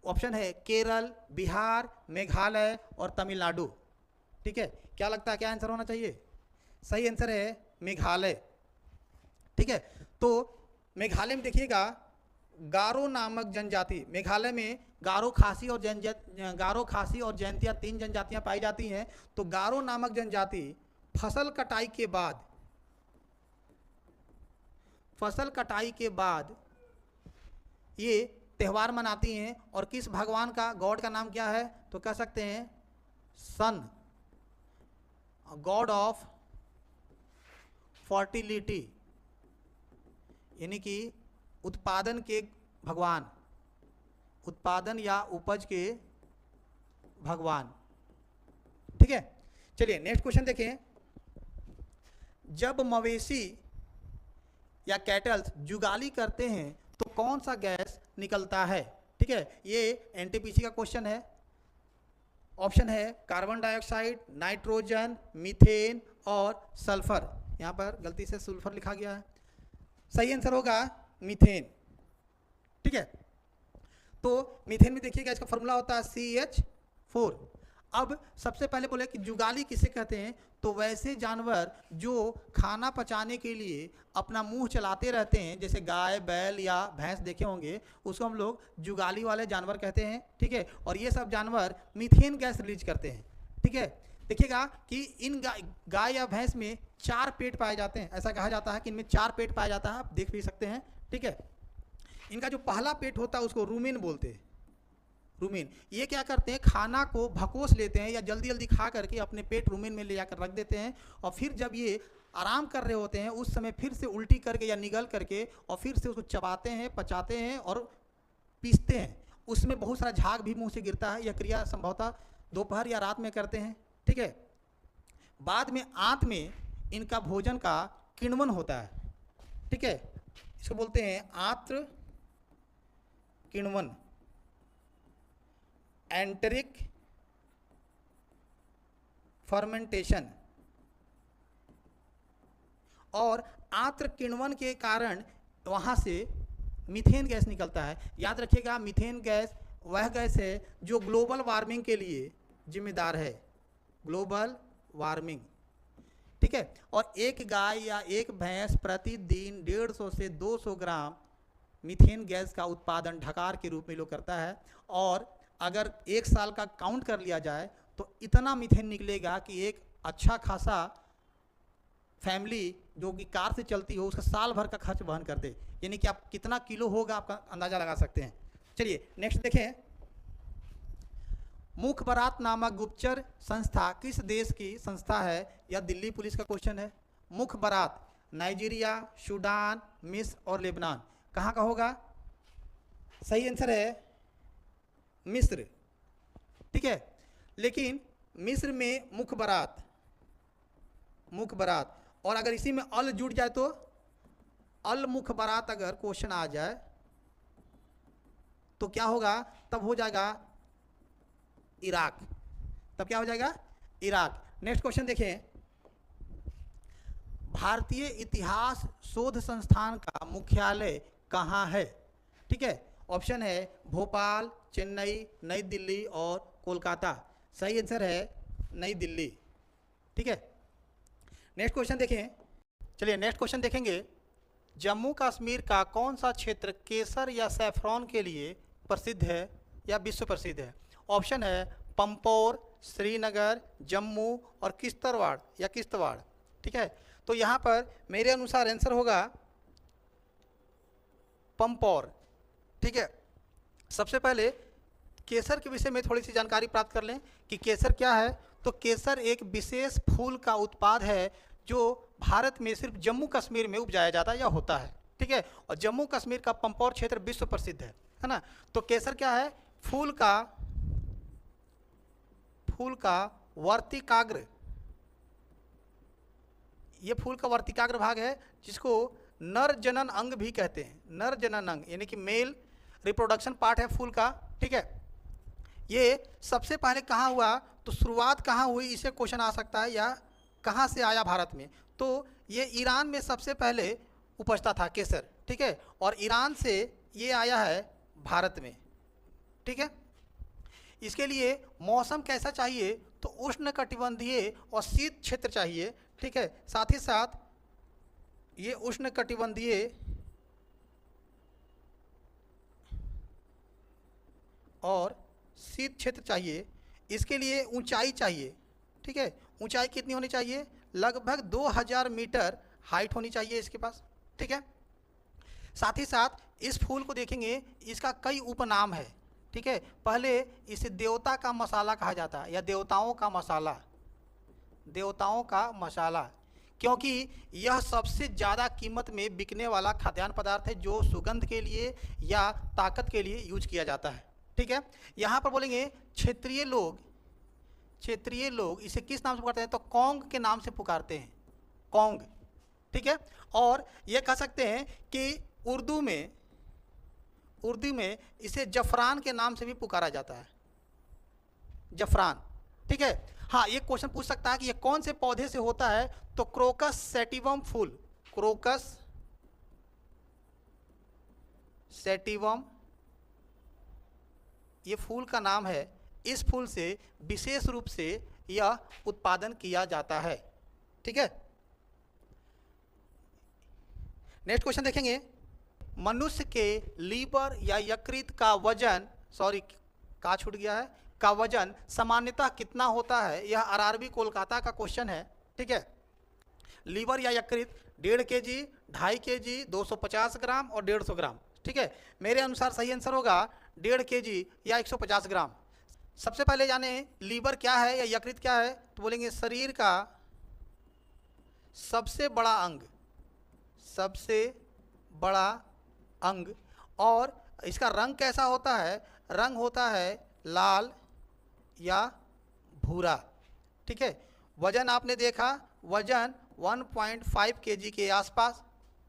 S1: ऑप्शन है केरल, बिहार, मेघालय और तमिलनाडु। ठीक है, क्या लगता है क्या आंसर होना चाहिए? सही आंसर है मेघालय। ठीक है, तो मेघालय में देखिएगा गारो नामक जनजाति, मेघालय में गारो खासी और जयंतिया 3 जनजातियां पाई जाती हैं। तो गारो नामक जनजाति फसल कटाई के बाद ये त्यौहार मनाती हैं। और किस भगवान का, गॉड का नाम क्या है? तो कह सकते हैं सन, गॉड ऑफ फर्टिलिटी, यानी कि उत्पादन के भगवान, उत्पादन या उपज के भगवान। ठीक है, चलिए नेक्स्ट क्वेश्चन देखें। जब मवेशी या कैटल्स जुगाली करते हैं तो कौन सा गैस निकलता है? ठीक है, ये एनटीपीसी का क्वेश्चन है। ऑप्शन है कार्बन डाइऑक्साइड, नाइट्रोजन, मीथेन और सल्फर। यहाँ पर गलती से सल्फर लिखा गया है, सही आंसर होगा मीथेन। ठीक है, तो मीथेन में देखिएगा इसका फॉर्मूला होता है CH4। अब सबसे पहले बोले कि जुगाली किसे कहते हैं? तो वैसे जानवर जो खाना पचाने के लिए अपना मुंह चलाते रहते हैं, जैसे गाय, बैल या भैंस देखे होंगे, उसको हम लोग जुगाली वाले जानवर कहते हैं। ठीक है, और ये सब जानवर मीथेन गैस रिलीज करते हैं। ठीक है, देखिएगा कि इन गाय या भैंस में 4 पेट पाए जाते हैं। ऐसा कहा जाता है कि इनमें 4 पेट पाया जाता है, आप देख भी सकते हैं। ठीक है, इनका जो पहला पेट होता है उसको रूमेन बोलते हैं। रूमेन ये क्या करते हैं, खाना को भकोस लेते हैं या जल्दी जल्दी खा करके अपने पेट रूमेन में ले जाकर रख देते हैं। और फिर जब ये आराम कर रहे होते हैं उस समय फिर से उल्टी करके या निगल करके और फिर से उसको चबाते हैं, पचाते हैं और पीसते हैं। उसमें बहुत सारा झाग भी मुंह से गिरता है। यह क्रिया संभवतः दोपहर या रात में करते हैं। ठीक है, बाद में आंत में इनका भोजन का किण्वन होता है। ठीक है, इसको बोलते हैं आंत्र किण्वन, एंटरिक फर्मेंटेशन। और आंत्र किण्वन के कारण वहां से मीथेन गैस निकलता है। याद रखिएगा, मीथेन गैस वह गैस है जो ग्लोबल वार्मिंग के लिए जिम्मेदार है, ग्लोबल वार्मिंग। ठीक है, और एक गाय या एक भैंस प्रतिदिन 150 से 200 ग्राम मीथेन गैस का उत्पादन ढकार के रूप में लोग करता है। और अगर 1 साल का काउंट कर लिया जाए तो इतना मीथेन निकलेगा कि एक अच्छा खासा फैमिली जो कि कार से चलती हो उसका साल भर का खर्च वहन कर दे। यानी कि आप कितना किलो होगा आपका अंदाजा लगा सकते हैं। चलिए नेक्स्ट देखें। मुखबरात नामक गुप्तचर संस्था किस देश की संस्था है? यह दिल्ली पुलिस का क्वेश्चन है। मुखबरात नाइजीरिया, सूडान, मिस्र और लेबनान। कहाँ का होगा? सही आंसर है मिस्र। ठीक है, लेकिन मिस्र में मुखबरात और अगर इसी में अल जुड़ जाए तो अल मुखबरात अगर क्वेश्चन आ जाए तो क्या होगा? तब हो जाएगा इराक। तब क्या हो जाएगा? इराक। नेक्स्ट क्वेश्चन देखें। भारतीय इतिहास शोध संस्थान का मुख्यालय कहाँ है? ठीक है, ऑप्शन है भोपाल, चेन्नई, नई दिल्ली और कोलकाता। सही आंसर है नई दिल्ली। ठीक है, नेक्स्ट क्वेश्चन देखें। चलिए नेक्स्ट क्वेश्चन देखेंगे। जम्मू कश्मीर का कौन सा क्षेत्र केसर या सैफरॉन के लिए प्रसिद्ध है या विश्व प्रसिद्ध है? ऑप्शन है पंपोर, श्रीनगर, जम्मू और किश्तवाड़। ठीक है, तो यहाँ पर मेरे अनुसार आंसर होगा पंपोर। ठीक है, सबसे पहले केसर के विषय में थोड़ी सी जानकारी प्राप्त कर लें कि केसर क्या है। तो केसर एक विशेष फूल का उत्पाद है जो भारत में सिर्फ जम्मू कश्मीर में उपजाया जाता है या होता है। ठीक है, और जम्मू कश्मीर का पंपोर क्षेत्र विश्व प्रसिद्ध है ना। तो केसर क्या है? फूल का वर्तिकाग्र, ये फूल का वर्तिकाग्र भाग है जिसको नर जनन अंग भी कहते हैं। नर जनन अंग यानी कि मेल रिप्रोडक्शन पार्ट है फूल का। ठीक है, ये सबसे पहले कहाँ हुआ? तो शुरुआत कहाँ हुई इसे क्वेश्चन आ सकता है, या कहाँ से आया भारत में? तो ये ईरान में सबसे पहले उपजता था केसर। ठीक है, और ईरान से ये आया है भारत में, ठीक है। इसके लिए मौसम कैसा चाहिए, तो उष्णकटिबंधीय और शीत क्षेत्र चाहिए, ठीक है। साथ ही साथ ये उष्णकटिबंधीय और शीत क्षेत्र चाहिए। इसके लिए ऊंचाई चाहिए, ठीक है। ऊंचाई कितनी होनी चाहिए, लगभग 2000 मीटर हाइट होनी चाहिए इसके पास, ठीक है। साथ ही साथ इस फूल को देखेंगे, इसका कई उपनाम है, ठीक है। पहले इसे देवता का मसाला कहा जाता है, या देवताओं का मसाला, देवताओं का मसाला, क्योंकि यह सबसे ज़्यादा कीमत में बिकने वाला खाद्यान्न पदार्थ है जो सुगंध के लिए या ताकत के लिए यूज किया जाता है, ठीक है। यहाँ पर बोलेंगे क्षेत्रीय लोग इसे किस नाम से पुकारते हैं, तो कौंग के नाम से पुकारते हैं, कौंग, ठीक है। और ये कह सकते हैं कि उर्दू में इसे जफरान के नाम से भी पुकारा जाता है, जफरान, ठीक है। हाँ, ये क्वेश्चन पूछ सकता है कि ये कौन से पौधे से होता है, तो क्रोकस सैटिवम फूल, क्रोकस सैटिवम ये फूल का नाम है। इस फूल से विशेष रूप से यह उत्पादन किया जाता है, ठीक है। नेक्स्ट क्वेश्चन देखेंगे, मनुष्य के लीवर या यकृत का वजन, का वजन सामान्यतः कितना होता है। यह आरआरबी कोलकाता का क्वेश्चन है, ठीक है। लीवर या यकृत 1.5 kg, 2.5 kg, 250 ग्राम और 150 ग्राम, ठीक है। मेरे अनुसार सही आंसर होगा 1.5 kg या 150 ग्राम। सबसे पहले जाने लीवर क्या है या यकृत क्या है, तो बोलेंगे शरीर का सबसे बड़ा अंग, और इसका रंग कैसा होता है, रंग होता है लाल या भूरा, ठीक है। वजन आपने देखा, वजन 1.5 kg के आसपास,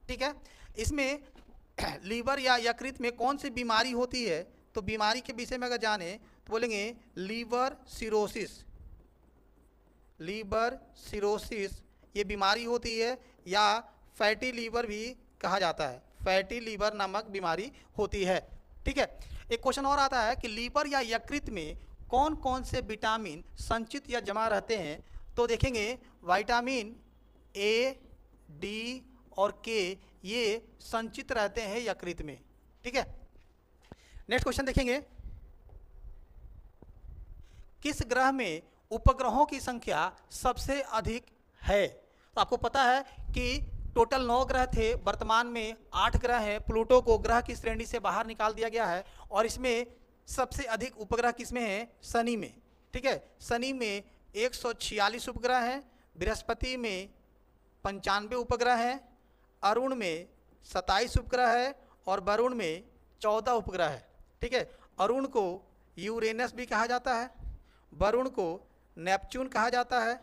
S1: ठीक है। इसमें लीवर या यकृत में कौन सी बीमारी होती है, तो बीमारी के विषय में अगर जाने तो बोलेंगे लीवर सिरोसिस ये बीमारी होती है, या फैटी लीवर भी कहा जाता है, फैटी लीवर नामक बीमारी होती है, ठीक है। एक क्वेश्चन और आता है कि लीवर या यकृत में कौन कौन से विटामिन संचित या जमा रहते हैं, तो देखेंगे विटामिन ए, डी और के ये संचित रहते हैं यकृत में, ठीक है। नेक्स्ट क्वेश्चन देखेंगे, किस ग्रह में उपग्रहों की संख्या सबसे अधिक है। तो आपको पता है कि टोटल 9 ग्रह थे, वर्तमान में 8 ग्रह हैं। प्लूटो को ग्रह की श्रेणी से बाहर निकाल दिया गया है, और इसमें सबसे अधिक उपग्रह किसमें है, शनि में, ठीक है। शनि में 146 उपग्रह हैं, बृहस्पति में 95 उपग्रह हैं, अरुण में 27 उपग्रह है, और वरुण में 14 उपग्रह है, ठीक है। अरुण को यूरेनस भी कहा जाता है, वरुण को नेपच्यून कहा जाता है,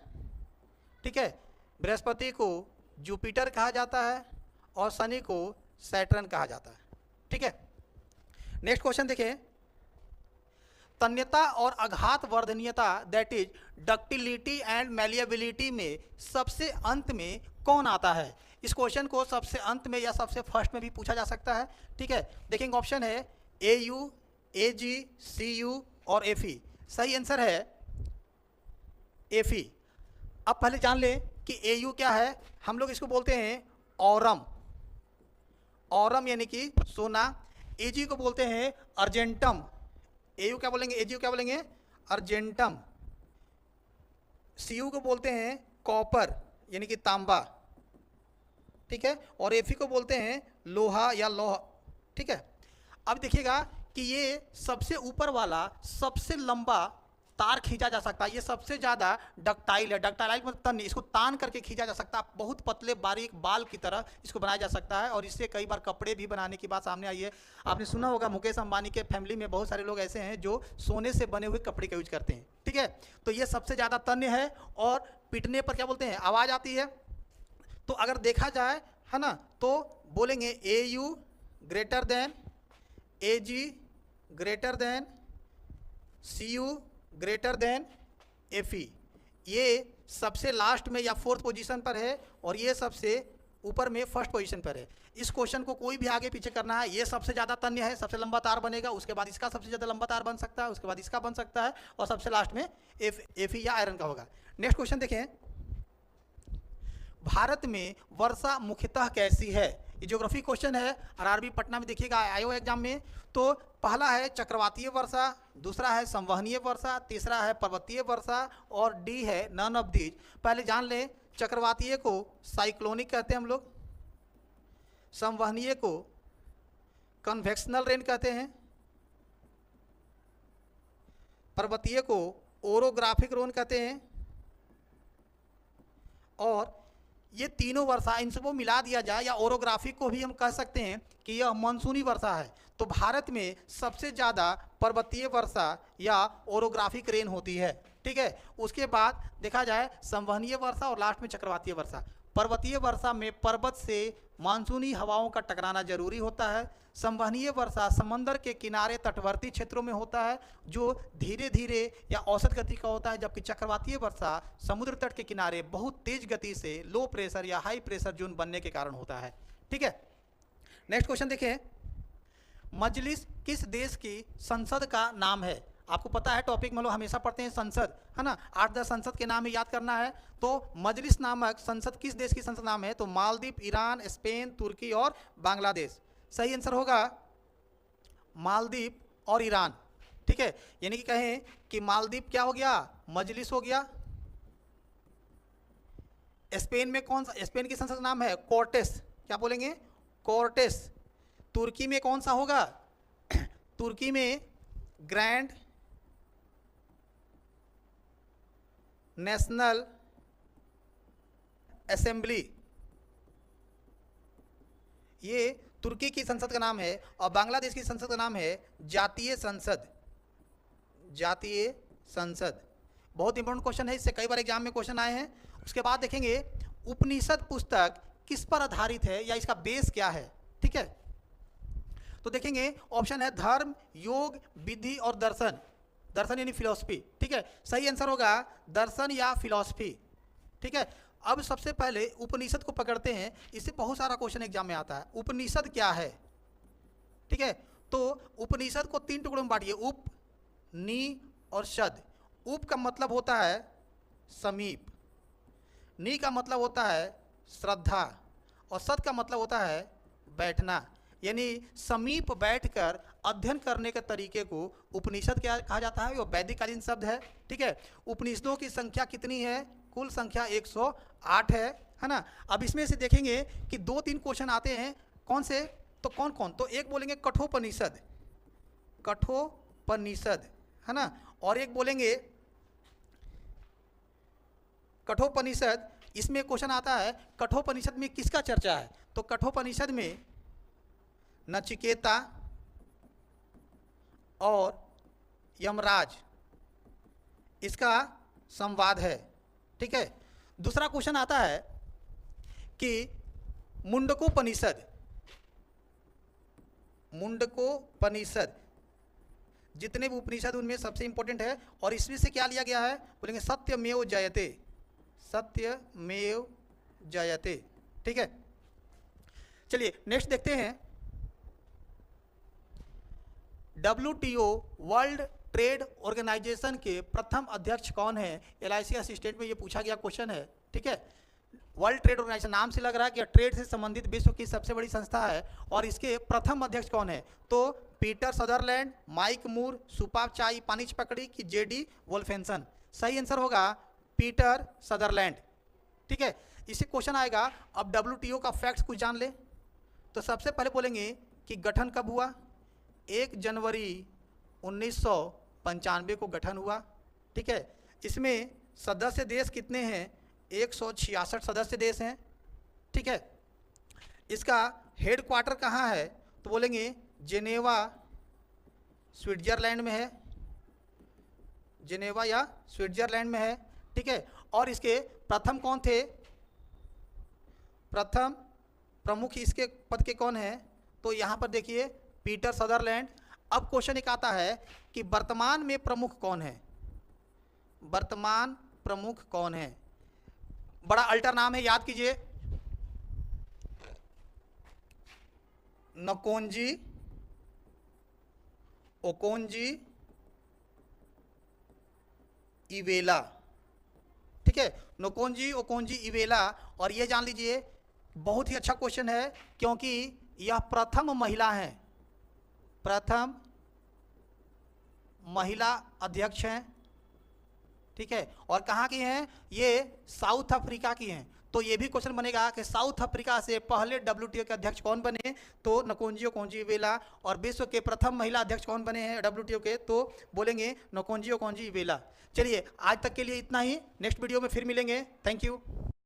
S1: ठीक है। बृहस्पति को जुपिटर कहा जाता है, और शनि को सैटर्न कहा जाता है, ठीक है। नेक्स्ट क्वेश्चन देखें, तन्यता और आघात वर्धनीयता that is ductility and malleability में सबसे अंत में कौन आता है। इस क्वेश्चन को सबसे अंत में या सबसे फर्स्ट में भी पूछा जा सकता है, ठीक है। देखेंगे ऑप्शन है AU, AG, CU और FE। सही आंसर है FE। अब पहले जान लें कि AU क्या है। हम लोग इसको बोलते हैं औरम यानी कि सोना। AG को बोलते हैं अर्जेंटम। AU क्या बोलेंगे, AG क्या बोलेंगे, अर्जेंटम। CU को बोलते हैं कॉपर यानी कि तांबा, ठीक है। और FE को बोलते हैं लोहा या लौह, ठीक है। अब देखिएगा कि ये सबसे ऊपर वाला सबसे लंबा तार खींचा जा सकता है, ये सबसे ज़्यादा डक्टाइल है। डक्टाइल मतलब तन, इसको तान करके खींचा जा सकता है, बहुत पतले बारीक बाल की तरह इसको बनाया जा सकता है, और इससे कई बार कपड़े भी बनाने की बात सामने आई है। आपने सुना होगा मुकेश अंबानी के फैमिली में बहुत सारे लोग ऐसे हैं जो सोने से बने हुए कपड़े का यूज करते हैं, ठीक है। तो ये सबसे ज़्यादा तन्य है, और पिटने पर क्या बोलते हैं, आवाज़ आती है। तो अगर देखा जाए है ना, तो बोलेंगे AU greater than AG greater than CU greater than FE। ये सबसे लास्ट में या 4th पोजीशन पर है, और ये सबसे ऊपर में फर्स्ट पोजीशन पर है। इस क्वेश्चन को कोई भी आगे पीछे करना है, ये सबसे ज़्यादा तन्य है, सबसे लंबा तार बनेगा, उसके बाद इसका सबसे ज़्यादा लंबा तार बन सकता है, उसके बाद इसका बन सकता है, और सबसे लास्ट में एफी या आयरन का होगा। नेक्स्ट क्वेश्चन देखें, भारत में वर्षा मुख्यतः कैसी है? ये ज्योग्राफी क्वेश्चन है, आरआरबी पटना में देखिएगा आयो एग्जाम में। तो पहला है चक्रवातीय वर्षा, दूसरा है संवहनीय वर्षा, तीसरा है पर्वतीय वर्षा, और डी है नन ऑफ दीज। पहले जान लें, चक्रवातीय को साइक्लोनिक कहते हैं हम लोग, संवहनीय को कन्वेक्शनल रेन कहते हैं, पर्वतीय को ओरोग्राफिक रेन कहते हैं, और ये तीनों वर्षा इन सबको मिला दिया जाए, या ओरोग्राफिक को भी हम कह सकते हैं कि यह मानसूनी वर्षा है। तो भारत में सबसे ज़्यादा पर्वतीय वर्षा या ओरोग्राफिक रेन होती है, ठीक है। उसके बाद देखा जाए संवहनीय वर्षा और लास्ट में चक्रवातीय वर्षा। पर्वतीय वर्षा में पर्वत से मानसूनी हवाओं का टकराना जरूरी होता है। संवहनीय वर्षा समंदर के किनारे तटवर्ती क्षेत्रों में होता है, जो धीरे धीरे या औसत गति का होता है, जबकि चक्रवातीय वर्षा समुद्र तट के किनारे बहुत तेज गति से लो प्रेशर या हाई प्रेशर जोन बनने के कारण होता है, ठीक है। नेक्स्ट क्वेश्चन देखें, मजलिस किस देश की संसद का नाम है? आपको पता है टॉपिक में लोग हमेशा पढ़ते हैं संसद, है ना, 8-10 संसद के नाम याद करना है। तो मजलिस नामक संसद किस देश की संसद नाम है? तो मालदीव, ईरान, स्पेन, तुर्की और बांग्लादेश। सही आंसर होगा मालदीव और ईरान, ठीक है। यानी कि कहें कि मालदीव क्या हो गया? मजलिस हो गया। स्पेन में कौन सा, स्पेन की संसद नाम है कोर्टेस, क्या बोलेंगे? कोर्टेस। तुर्की में कौन सा होगा? तुर्की में ग्रैंड नेशनल असेंबली, ये तुर्की की संसद का नाम है। और बांग्लादेश की संसद का नाम है जातीय संसद, जातीय संसद। बहुत इंपॉर्टेंट क्वेश्चन है, इससे कई बार एग्जाम में क्वेश्चन आए हैं। उसके बाद देखेंगे उपनिषद पुस्तक किस पर आधारित है या इसका बेस क्या है, ठीक है। तो देखेंगे ऑप्शन है धर्म, योग, विधि और दर्शन। दर्शन यानी फिलॉसफी, ठीक है। सही आंसर होगा दर्शन या फिलॉसफी, ठीक है। अब सबसे पहले उपनिषद को पकड़ते हैं, इससे बहुत सारा क्वेश्चन एग्जाम में आता है। उपनिषद क्या है, ठीक है। तो उपनिषद को 3 टुकड़ों में बांटिए, उप, नी और शद। उप का मतलब होता है समीप, नी का मतलब होता है श्रद्धा, और सद का मतलब होता है बैठना। यानी समीप बैठकर अध्ययन करने के तरीके को उपनिषद क्या कहा जाता है? वो वैदिककालीन शब्द है, ठीक है। उपनिषदों की संख्या कितनी है? कुल संख्या 108 है ना। अब इसमें से देखेंगे कि 2-3 क्वेश्चन आते हैं, कौन से? तो कौन कौन? तो एक बोलेंगे कठोपनिषद, कठोपनिषद, है ना। और एक बोलेंगे कठोपनिषद, इसमें क्वेश्चन आता है कठोपनिषद में किसका चर्चा है? तो कठोपनिषद में नचिकेता और यमराज, इसका संवाद है, ठीक है। दूसरा क्वेश्चन आता है कि मुंडकोपनिषद, मुंडकोपनिषद जितने भी उपनिषद उनमें सबसे इंपॉर्टेंट है। और इसमें से क्या लिया गया है? बोलेंगे सत्यमेव जयते, सत्यमेव जयते, ठीक है। चलिए नेक्स्ट देखते हैं, WTO वर्ल्ड ट्रेड ऑर्गेनाइजेशन के प्रथम अध्यक्ष कौन है? LIC असिस्टेंट में ये पूछा गया क्वेश्चन है, ठीक है। वर्ल्ड ट्रेड ऑर्गेनाइजेशन नाम से लग रहा है कि ट्रेड से संबंधित विश्व की सबसे बड़ी संस्था है, और इसके प्रथम अध्यक्ष कौन है? तो पीटर सदरलैंड, माइक मूर, सुपाचाई पानिच पकड़ी की JD वोल्फेंसन। सही आंसर होगा पीटर सदरलैंड, ठीक है। इसी क्वेश्चन आएगा। अब WTO का फैक्ट्स कुछ जान ले। तो सबसे पहले बोलेंगे कि गठन कब हुआ? 1 जनवरी 1995 को गठन हुआ, ठीक है। इसमें सदस्य देश कितने हैं? 166 सदस्य देश हैं, ठीक है। इसका हेड क्वार्टर कहाँ है? तो बोलेंगे जेनेवा, स्विट्जरलैंड में है, जेनेवा या स्विट्जरलैंड में है, ठीक है। और इसके प्रथम कौन थे? प्रथम प्रमुख इसके पद के कौन है? तो यहाँ पर देखिए पीटर सदरलैंड। अब क्वेश्चन एक आता है कि वर्तमान में प्रमुख कौन है? वर्तमान प्रमुख कौन है? बड़ा अल्टर नाम है, याद कीजिए। नकोंजी ओकोंजी इवेला, ठीक है, नकोंजी ओकोंजी इवेला। और ये जान लीजिए बहुत ही अच्छा क्वेश्चन है क्योंकि यह प्रथम महिला हैं, प्रथम महिला अध्यक्ष हैं, ठीक है। और कहाँ की हैं? ये साउथ अफ्रीका की हैं। तो ये भी क्वेश्चन बनेगा कि साउथ अफ्रीका से पहले WTO के अध्यक्ष कौन बने, तो नकोंजी ओकोंजी इवेला। और विश्व के प्रथम महिला अध्यक्ष कौन बने हैं WTO के, तो बोलेंगे नकोंजी ओकोंजी इवेला। चलिए आज तक के लिए इतना ही, नेक्स्ट वीडियो में फिर मिलेंगे। Thank you.